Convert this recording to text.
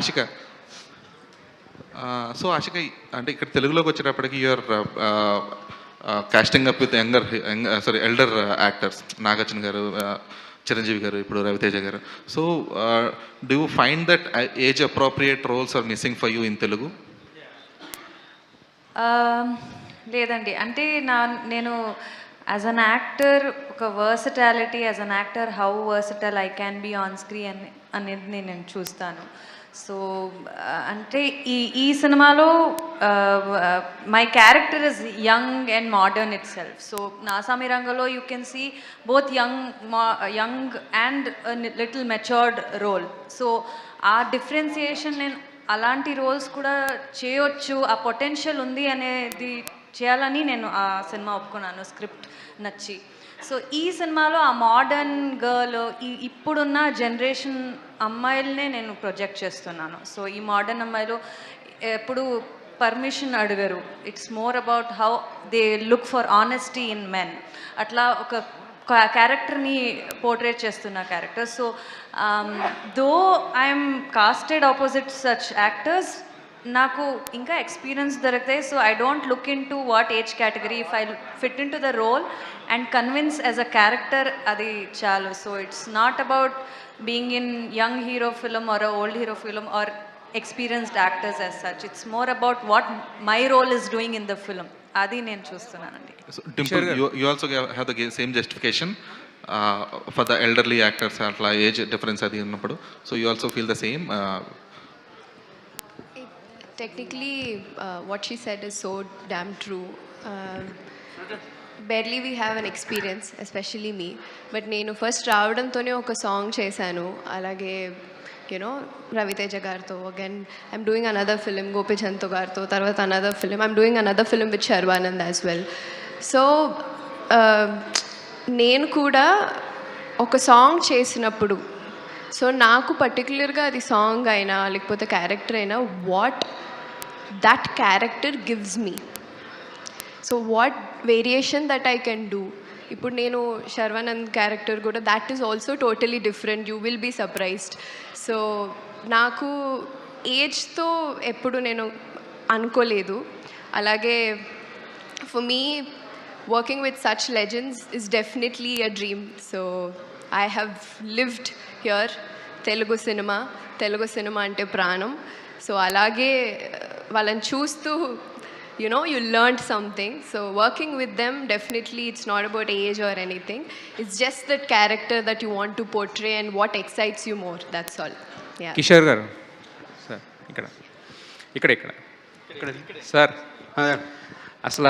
Ashika so Ashika అంటే ఇక్కడ తెలుగులోకి వచ్చేటప్పటికి you're casting up with elder actors Nagarjuna garu, Chiranjeevi garu, ఇప్పుడు Ravi Teja garu. So do you find that age appropriate roles are missing for you in Telugu? లేదండి, అంటే నేను యాజ్ అన్ యాక్టర్ ఒక versatility, as an actor how versatile I can be on screen అనేది నేను చూస్తాను. So అంటే ఈ సినిమాలో my character is young and modern itself. So నాసామి రంగంలో you can see both young and little matured role. So ఆ differentiation నేను అలాంటి రోల్స్ కూడా చేయొచ్చు, ఆ పొటెన్షియల్ ఉంది అనేది చేయాలని నేను ఆ సినిమా ఒప్పుకున్నాను, స్క్రిప్ట్ నచ్చి. సో ఈ సినిమాలో ఆ మోడర్న్ గర్ల్, ఇప్పుడున్న జనరేషన్ అమ్మాయిలనే నేను ప్రొజెక్ట్ చేస్తున్నాను. సో ఈ మోడర్న్ అమ్మాయిలు ఎప్పుడు పర్మిషన్ అడగరు. It's more about how they look for honesty in men. అట్లా ఒక క్యారెక్టర్ని పోర్ట్రేట్ చేస్తున్న character. So though I'm casted opposite such actors, నాకు ఇంకా ఎక్స్పీరియన్స్ దొరుకుతాయి. So I don't look into what age category, if I fit into the role and convince as a character, అది చాలు. So it's not about being in young hero film or old hero film or experienced actors as such. It's more about what my role is doing in the film, అది నేను చూస్తున్నానండి. Dimple, you also have the same justification for the elderly actors atla age difference adi unnappudu, so you also feel the same? Technically, what she said is so damn true. Barely we have an experience, especially me. But నేను first రావడంతోనే ఒక song చేశాను, అలాగే you know Ravi Teja గారితో. Again I'm doing another film గోపిచంద్తో గారితో, తర్వాత another film I'm doing another film with Sharwanand as well. So నేను కూడా ఒక సాంగ్ చేసినప్పుడు, సో నాకు పర్టికులర్గా అది సాంగ్ అయినా లేకపోతే క్యారెక్టర్ అయినా what that character gives me, so what variation that I can do. ఇప్పుడు నేను శర్వానంద్ క్యారెక్టర్ కూడా that is also totally different, you will be surprised. So నాకు ఏజ్తో ఎప్పుడు నేను అనుకోలేదు. అలాగే for me working with such legends is definitely a dream. So I have lived here. Telugu cinema అంటే ప్రాణం. సో అలాగే వాళ్ళని చూస్తూ you learned something. So working with them, definitely it's not about age or anything, it's just that character that you want to portray and what excites you more, that's all. Yeah. Kishore గారు sir, ఇక్కడ sir, అసలు